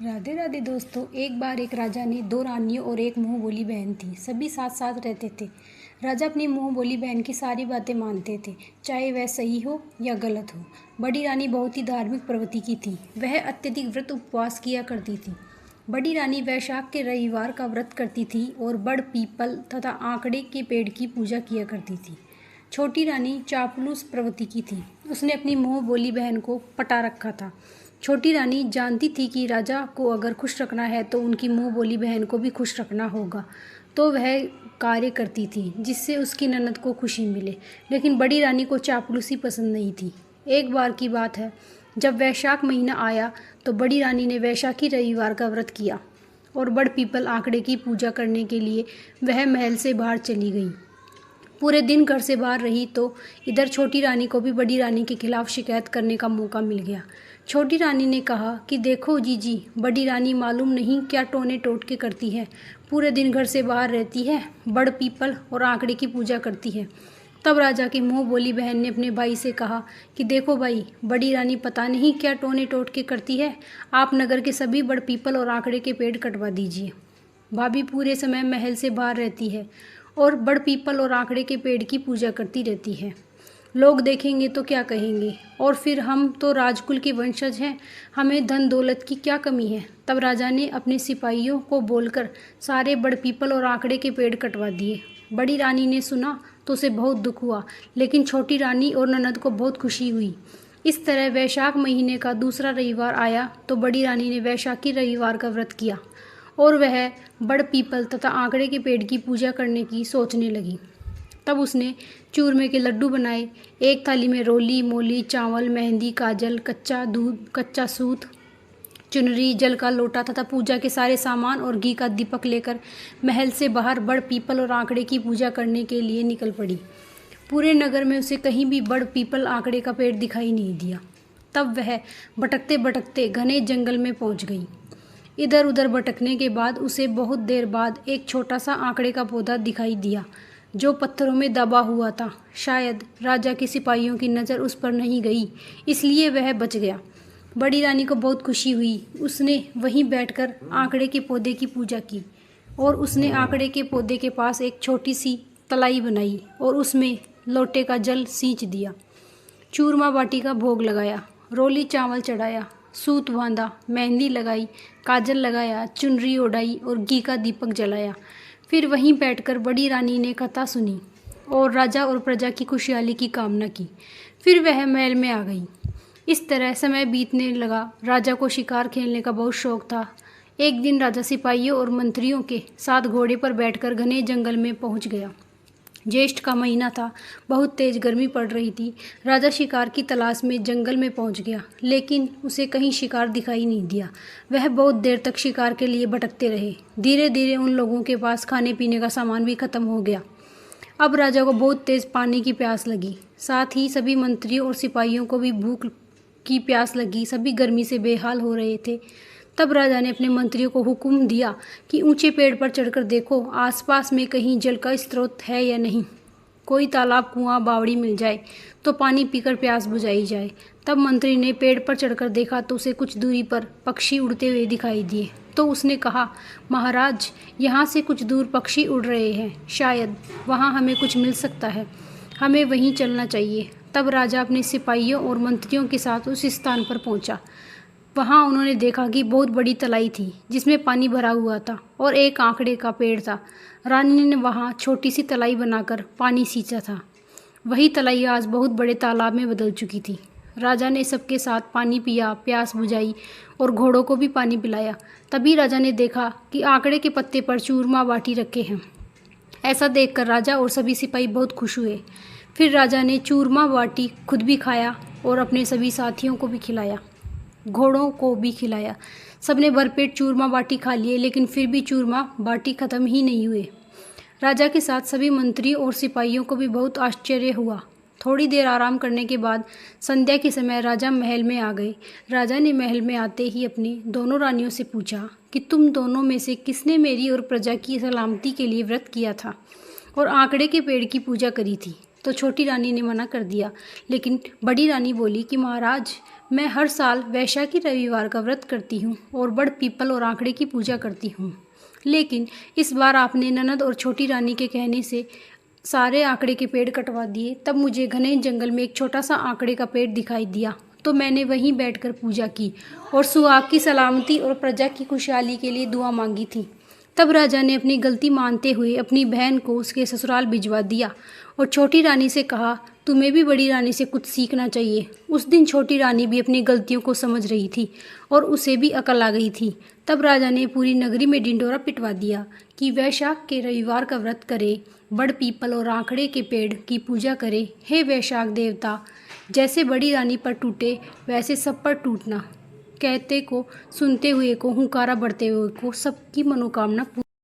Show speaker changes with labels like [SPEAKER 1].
[SPEAKER 1] राधे राधे दोस्तों। एक बार एक राजा ने दो रानियों और एक मुंह बोली बहन थी। सभी साथ साथ रहते थे। राजा अपनी मुंह बोली बहन की सारी बातें मानते थे, चाहे वह सही हो या गलत हो। बड़ी रानी बहुत ही धार्मिक प्रवृत्ति की थी। वह अत्यधिक व्रत उपवास किया करती थी। बड़ी रानी वैशाख के रविवार का व्रत करती थी और बड़ पीपल तथा आंकड़े के पेड़ की पूजा किया करती थी। छोटी रानी चापलूस प्रवृत्ति की थी। उसने अपनी मुंह बोली बहन को पटा रखा था। छोटी रानी जानती थी कि राजा को अगर खुश रखना है तो उनकी मुंह बोली बहन को भी खुश रखना होगा, तो वह कार्य करती थी जिससे उसकी ननद को खुशी मिले। लेकिन बड़ी रानी को चापलूसी पसंद नहीं थी। एक बार की बात है, जब वैशाख महीना आया तो बड़ी रानी ने वैशाखी रविवार का व्रत किया और बड़ पीपल आंकड़े की पूजा करने के लिए वह महल से बाहर चली गई। पूरे दिन घर से बाहर रही तो इधर छोटी रानी को भी बड़ी रानी के खिलाफ शिकायत करने का मौका मिल गया। छोटी रानी ने कहा कि देखो जीजी, बड़ी रानी मालूम नहीं क्या टोने टोटके करती है। पूरे दिन घर से बाहर रहती है, बड़ पीपल और आंकड़े की पूजा करती है। तब राजा की मुंह बोली बहन ने अपने भाई से कहा कि देखो भाई, बड़ी रानी पता नहीं क्या टोने टोटके करती है। आप नगर के सभी बड़ पीपल और आंकड़े के पेड़ कटवा दीजिए। भाभी पूरे समय महल से बाहर रहती है और बड़ पीपल और आंकड़े के पेड़ की पूजा करती रहती है। लोग देखेंगे तो क्या कहेंगे, और फिर हम तो राजकुल के वंशज हैं, हमें धन दौलत की क्या कमी है। तब राजा ने अपने सिपाहियों को बोलकर सारे बड़ पीपल और आंकड़े के पेड़ कटवा दिए। बड़ी रानी ने सुना तो उसे बहुत दुख हुआ, लेकिन छोटी रानी और ननद को बहुत खुशी हुई। इस तरह वैशाख महीने का दूसरा रविवार आया तो बड़ी रानी ने वैशाखी रविवार का व्रत किया और वह बड़ पीपल तथा आंकड़े के पेड़ की पूजा करने की सोचने लगी। तब उसने चूरमे के लड्डू बनाए। एक थाली में रोली मोली, चावल, मेहंदी, काजल, कच्चा दूध, कच्चा सूत, चुनरी, जल का लोटा तथा पूजा के सारे सामान और घी का दीपक लेकर महल से बाहर बड़ पीपल और आंकड़े की पूजा करने के लिए निकल पड़ी। पूरे नगर में उसे कहीं भी बड़ पीपल आंकड़े का पेड़ दिखाई नहीं दिया। तब वह भटकते भटकते घने जंगल में पहुंच गई। इधर उधर भटकने के बाद उसे बहुत देर बाद एक छोटा सा आंकड़े का पौधा दिखाई दिया जो पत्थरों में दबा हुआ था। शायद राजा के सिपाहियों की नज़र उस पर नहीं गई, इसलिए वह बच गया। बड़ी रानी को बहुत खुशी हुई। उसने वहीं बैठकर आंकड़े के पौधे की पूजा की और उसने आंकड़े के पौधे के पास एक छोटी सी तलाई बनाई और उसमें लोटे का जल सींच दिया। चूरमा बाटी का भोग लगाया, रोली चावल चढ़ाया, सूत बांधा, मेहंदी लगाई, काजल लगाया, चुनरी ओढ़ाई और घी का दीपक जलाया। फिर वहीं बैठकर बड़ी रानी ने कथा सुनी और राजा और प्रजा की खुशहाली की कामना की। फिर वह महल में आ गई। इस तरह समय बीतने लगा। राजा को शिकार खेलने का बहुत शौक था। एक दिन राजा सिपाहियों और मंत्रियों के साथ घोड़े पर बैठकर घने जंगल में पहुंच गया। ज्येष्ठ का महीना था, बहुत तेज गर्मी पड़ रही थी। राजा शिकार की तलाश में जंगल में पहुंच गया, लेकिन उसे कहीं शिकार दिखाई नहीं दिया। वह बहुत देर तक शिकार के लिए भटकते रहे। धीरे धीरे उन लोगों के पास खाने पीने का सामान भी खत्म हो गया। अब राजा को बहुत तेज पानी की प्यास लगी। साथ ही सभी मंत्रियों और सिपाहियों को भी भूख की प्यास लगी। सभी गर्मी से बेहाल हो रहे थे। तब राजा ने अपने मंत्रियों को हुक्म दिया कि ऊंचे पेड़ पर चढ़कर देखो आसपास में कहीं जल का स्रोत है या नहीं। कोई तालाब, कुआं, बावड़ी मिल जाए तो पानी पीकर प्यास बुझाई जाए। तब मंत्री ने पेड़ पर चढ़कर देखा तो उसे कुछ दूरी पर पक्षी उड़ते हुए दिखाई दिए। तो उसने कहा, महाराज, यहाँ से कुछ दूर पक्षी उड़ रहे हैं, शायद वहाँ हमें कुछ मिल सकता है, हमें वहीं चलना चाहिए। तब राजा अपने सिपाहियों और मंत्रियों के साथ उस स्थान पर पहुँचा। वहाँ उन्होंने देखा कि बहुत बड़ी तलाई थी जिसमें पानी भरा हुआ था और एक आंकड़े का पेड़ था। रानी ने वहाँ छोटी सी तलाई बनाकर पानी सींचा था। वही तलाई आज बहुत बड़े तालाब में बदल चुकी थी। राजा ने सबके साथ पानी पिया, प्यास बुझाई और घोड़ों को भी पानी पिलाया। तभी राजा ने देखा कि आंकड़े के पत्ते पर चूरमा बाटी रखे हैं। ऐसा देखकर राजा और सभी सिपाही बहुत खुश हुए। फिर राजा ने चूरमा बाटी खुद भी खाया और अपने सभी साथियों को भी खिलाया, घोड़ों को भी खिलाया। सबने भरपेट चूरमा बाटी खा लिए, लेकिन फिर भी चूरमा बाटी खत्म ही नहीं हुए। राजा के साथ सभी मंत्रियों और सिपाहियों को भी बहुत आश्चर्य हुआ। थोड़ी देर आराम करने के बाद संध्या के समय राजा महल में आ गए। राजा ने महल में आते ही अपनी दोनों रानियों से पूछा कि तुम दोनों में से किसने मेरी और प्रजा की सलामती के लिए व्रत किया था और आंकड़े के पेड़ की पूजा करी थी। तो छोटी रानी ने मना कर दिया, लेकिन बड़ी रानी बोली कि महाराज, मैं हर साल वैशाखी रविवार का व्रत करती हूँ और बड़ पीपल और आंकड़े की पूजा करती हूँ, लेकिन इस बार आपने ननद और छोटी रानी के कहने से सारे आंकड़े के पेड़ कटवा दिए। तब मुझे घने जंगल में एक छोटा सा आंकड़े का पेड़ दिखाई दिया, तो मैंने वहीं बैठकर पूजा की और सुहाग की सलामती और प्रजा की खुशहाली के लिए दुआ मांगी थी। तब राजा ने अपनी गलती मानते हुए अपनी बहन को उसके ससुराल भिजवा दिया और छोटी रानी से कहा, तुम्हें भी बड़ी रानी से कुछ सीखना चाहिए। उस दिन छोटी रानी भी अपनी गलतियों को समझ रही थी और उसे भी अकल आ गई थी। तब राजा ने पूरी नगरी में ढिंढोरा पिटवा दिया कि वैशाख के रविवार का व्रत करे, बड़ पीपल और आंकड़े के पेड़ की पूजा करे। हे वैशाख देवता, जैसे बड़ी रानी पर टूटे वैसे सब पर टूटना। कहते को सुनते हुए को, हुंकारा बढ़ते हुए को सबकी मनोकामना